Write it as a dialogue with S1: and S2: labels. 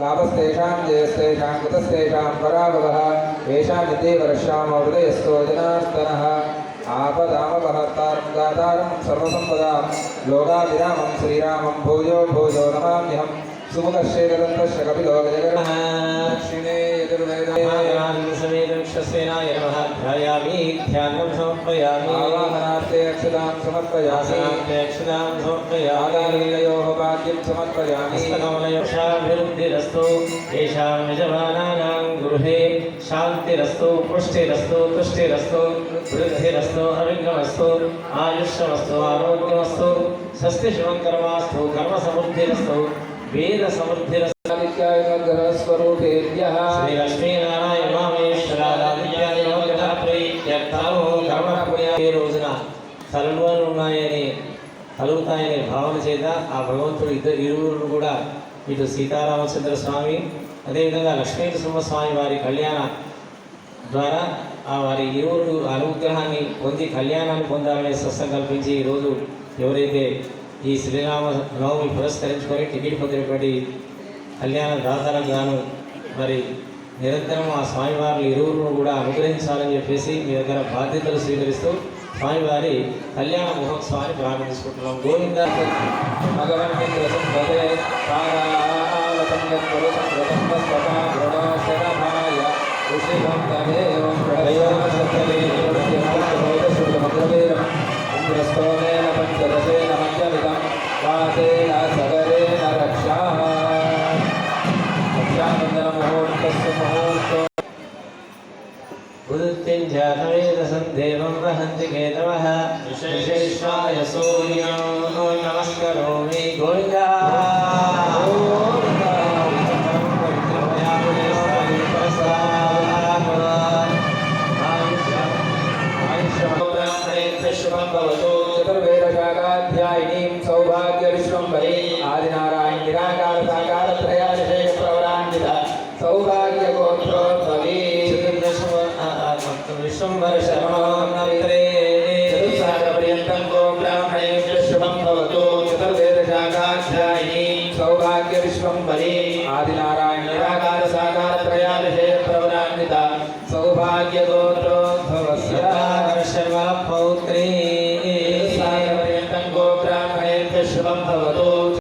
S1: लाभस्तेषां जयस्तेषां कृतस्तेषां पराभवः येषामिति वर्षामो हृदयस्थो जनार्दनः आपदामपहर्तारं दातारं सर्वसम्पदां लोकाभिरामं श्रीरामं भूयो भूयो नमाम्यहम् सुमुखश्चेदन्तश्च कपिलो गजगणः दक्षिणे यजुर्वेदसमेतक्षसेनाय नमः ध्यायामि ध्यानं समर्पयामि आवाहनार्थे अक्षतां समर्पयामि आदानीलयोः भाग्यं समर्पयामि हस्तकमलयोषाभिवृद्धिरस्तु येषां यजमानानां गृहे शान्तिरस्तु पुष्टिरस्तु तुष्टिरस्तु वृद्धिरस्तु अविघ्नमस्तु आयुष्यमस्तु आरोग्यमस्तु स्वस्तिश्रीमङ्करमास्तु कर्मसमृद्धिरस्तु वेद समृद्धिरस्वरूपेभ्यः श्री लक्ष्मीनारायण ఈ రోజున కలువలు ఉన్నాయని కలుగుతాయనే భావన చేత ఆ భగవంతుడు ఇరువురు కూడా ఇటు సీతారామచంద్ర స్వామి అదేవిధంగా లక్ష్మీనరసింహస్వామి వారి కళ్యాణ ద్వారా ఆ వారి ఇరువురు అనుగ్రహాన్ని పొంది కళ్యాణాన్ని పొందాలనే సత్సంకల్పించి ఈరోజు ఎవరైతే ఈ శ్రీరామ నవమి పురస్కరించుకొని టికెట్ పొందినటువంటి కళ్యాణ దాతలకు గాను మరి నిరంతరం ఆ స్వామివారి ఇరువురును కూడా అనుగ్రహించాలని చెప్పేసి మీ దగ్గర బాధ్యతలు స్వీకరిస్తూ స్వామివారి కళ్యాణ మహోత్సవాన్ని ప్రారంభించుకుంటున్నాం. గోవింద ఇంద్రస్తోమేన పంచదశేన పంచమిదం వాసేన సగరేణ రక్షాః రక్షాబంధన ముహూర్తస్సు ముహూర్తో ఉదిత్యంజాతవేదసం దేవం వహంతి కేతవః విశేషాయ సూర్యో నమస్కరోమి గోవిందా चतुर्वेदशाखाध्यायिनीं सौभाग्य विश्वम्भरी आदिनारायण निराकार साकार त्रयादशेष प्रवरान्वित सौभाग्य गोत्रोद्भवी विश्वम्भर शर्मोन्नवित्रे चतुस्सागरपर्यन्तं गो ब्राह्मणेभ्यः शुभं भवतु चतुर्वेदशाखाध्यायिनीं सौभाग्य विश्वम्भरी आदिनारायण निराकार साकार त्रयादशेष प्रवरान्वित सौभाग्य गोत्र